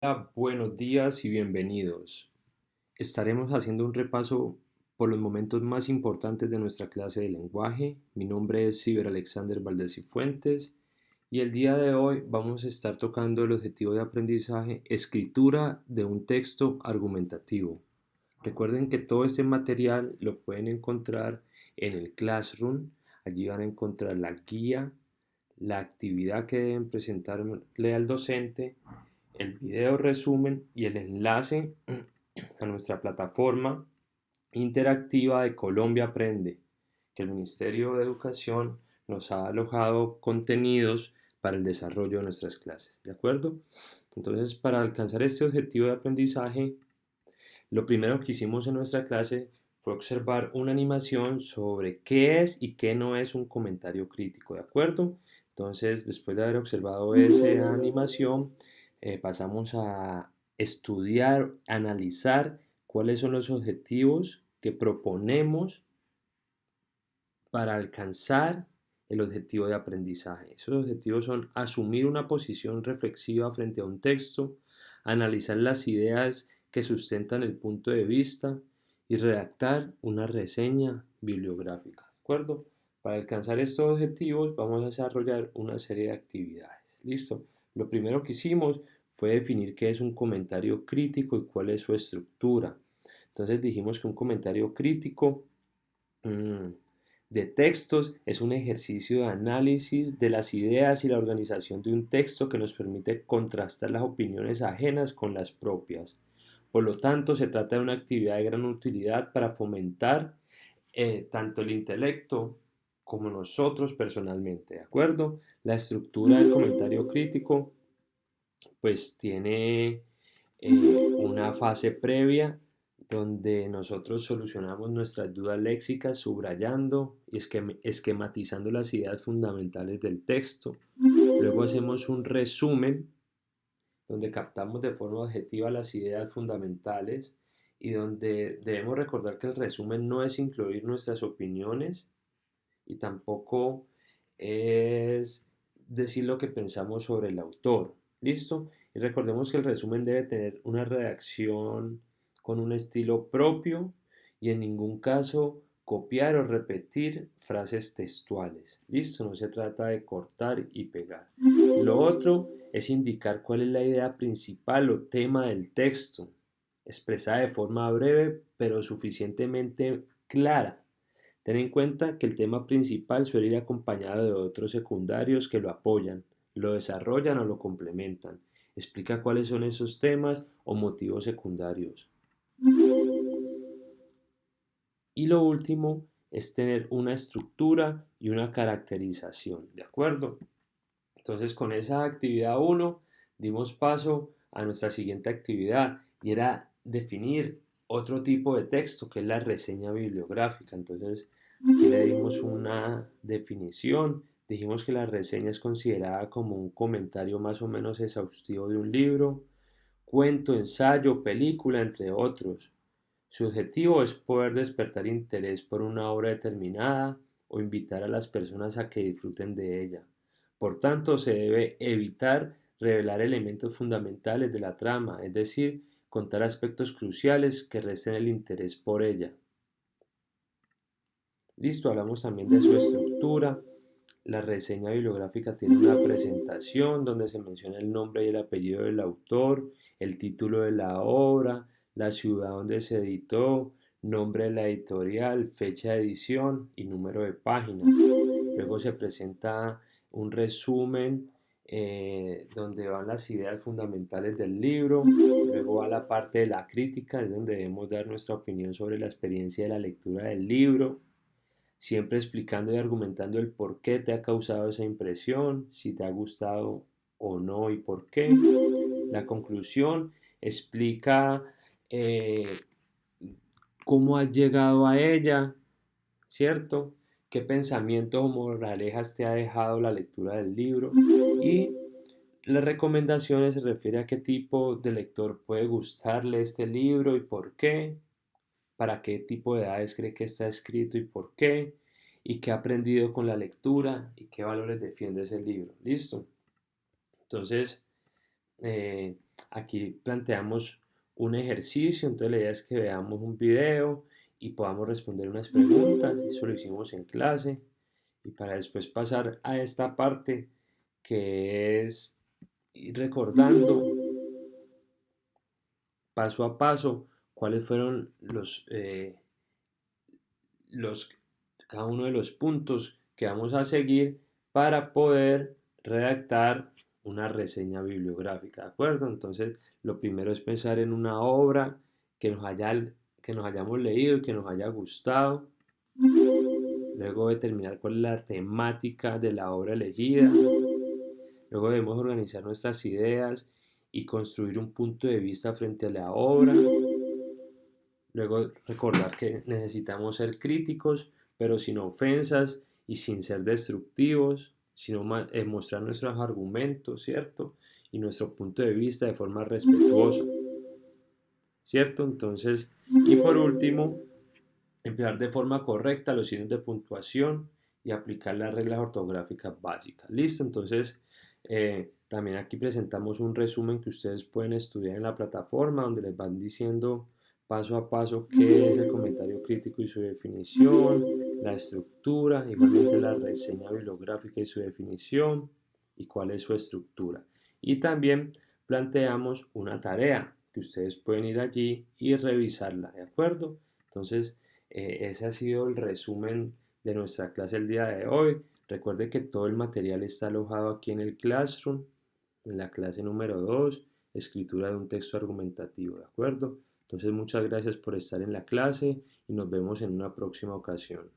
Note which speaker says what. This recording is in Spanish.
Speaker 1: Hola, buenos días y bienvenidos. Estaremos haciendo un repaso por los momentos más importantes de nuestra clase de lenguaje. Mi nombre es Ciber Alexander Valdés y Fuentes y el día de hoy vamos a estar tocando el objetivo de aprendizaje, escritura de un texto argumentativo. Recuerden que todo este material lo pueden encontrar en el Classroom. Allí van a encontrar la guía, la actividad que deben presentarle al docente, el video resumen y el enlace a nuestra plataforma interactiva de Colombia Aprende, que el Ministerio de Educación nos ha alojado contenidos para el desarrollo de nuestras clases. ¿De acuerdo? Entonces, para alcanzar este objetivo de aprendizaje, lo primero que hicimos en nuestra clase fue observar una animación sobre qué es y qué no es un comentario crítico, ¿de acuerdo? Entonces, después de haber observado esa animación, pasamos a estudiar, analizar cuáles son los objetivos que proponemos para alcanzar el objetivo de aprendizaje. Esos objetivos son asumir una posición reflexiva frente a un texto, analizar las ideas que sustentan el punto de vista y redactar una reseña bibliográfica. ¿De acuerdo? Para alcanzar estos objetivos vamos a desarrollar una serie de actividades. ¿Listo? Lo primero que hicimos fue definir qué es un comentario crítico y cuál es su estructura. Entonces dijimos que un comentario crítico de textos es un ejercicio de análisis de las ideas y la organización de un texto que nos permite contrastar las opiniones ajenas con las propias. Por lo tanto, se trata de una actividad de gran utilidad para fomentar tanto el intelecto como nosotros personalmente, ¿de acuerdo? La estructura del comentario crítico pues tiene una fase previa donde nosotros solucionamos nuestras dudas léxicas subrayando y esquematizando las ideas fundamentales del texto. Luego hacemos un resumen donde captamos de forma objetiva las ideas fundamentales y donde debemos recordar que el resumen no es incluir nuestras opiniones y tampoco es decir lo que pensamos sobre el autor. ¿Listo? Y recordemos que el resumen debe tener una redacción con un estilo propio y en ningún caso copiar o repetir frases textuales. ¿Listo? No se trata de cortar y pegar. Lo otro es indicar cuál es la idea principal o tema del texto, expresada de forma breve pero suficientemente clara. Ten en cuenta que el tema principal suele ir acompañado de otros secundarios que lo apoyan, lo desarrollan o lo complementan. Explica cuáles son esos temas o motivos secundarios. Y lo último es tener una estructura y una caracterización, ¿de acuerdo? Entonces con esa actividad uno dimos paso a nuestra siguiente actividad y era definir otro tipo de texto que es la reseña bibliográfica. Entonces aquí le dimos una definición, dijimos que la reseña es considerada como un comentario más o menos exhaustivo de un libro, cuento, ensayo, película, entre otros. Su objetivo es poder despertar interés por una obra determinada o invitar a las personas a que disfruten de ella. Por tanto, se debe evitar revelar elementos fundamentales de la trama, es decir, contar aspectos cruciales que resten el interés por ella. Listo, hablamos también de su estructura. La reseña bibliográfica tiene una presentación donde se menciona el nombre y el apellido del autor, el título de la obra, la ciudad donde se editó, nombre de la editorial, fecha de edición y número de páginas. Luego se presenta un resumen donde van las ideas fundamentales del libro. Luego va la parte de la crítica, es donde debemos dar nuestra opinión sobre la experiencia de la lectura del libro, siempre explicando y argumentando el por qué te ha causado esa impresión, si te ha gustado o no y por qué. La conclusión explica eh, cómo has llegado a ella, ¿cierto? ¿Qué pensamientos o moralejas te ha dejado la lectura del libro? Y las recomendaciones se refiere a qué tipo de lector puede gustarle este libro y por qué, para qué tipo de edades cree que está escrito y por qué, y qué ha aprendido con la lectura y qué valores defiende ese libro. ¿Listo? Entonces, Aquí planteamos un ejercicio, entonces la idea es que veamos un video y podamos responder unas preguntas, eso lo hicimos en clase, y para después pasar a esta parte que es ir recordando paso a paso cuáles fueron los, cada uno de los puntos que vamos a seguir para poder redactar una reseña bibliográfica, ¿de acuerdo? Entonces, lo primero es pensar en una obra que nos hayamos leído y que nos haya gustado. Luego determinar cuál es la temática de la obra elegida. Luego debemos organizar nuestras ideas y construir un punto de vista frente a la obra. Luego recordar que necesitamos ser críticos, pero sin ofensas y sin ser destructivos, sino mostrar nuestros argumentos, ¿cierto? Y nuestro punto de vista de forma respetuosa, ¿cierto? Entonces, y por último, emplear de forma correcta los signos de puntuación y aplicar las reglas ortográficas básicas. ¿Listo? Entonces, también aquí presentamos un resumen que ustedes pueden estudiar en la plataforma donde les van diciendo paso a paso qué es el comentario crítico y su definición, la estructura, igualmente la reseña bibliográfica y su definición y cuál es su estructura. Y también planteamos una tarea que ustedes pueden ir allí y revisarla, ¿de acuerdo? Entonces, ese ha sido el resumen de nuestra clase el día de hoy. Recuerde que todo el material está alojado aquí en el Classroom, en la clase número 2, escritura de un texto argumentativo, ¿de acuerdo? Entonces muchas gracias por estar en la clase y nos vemos en una próxima ocasión.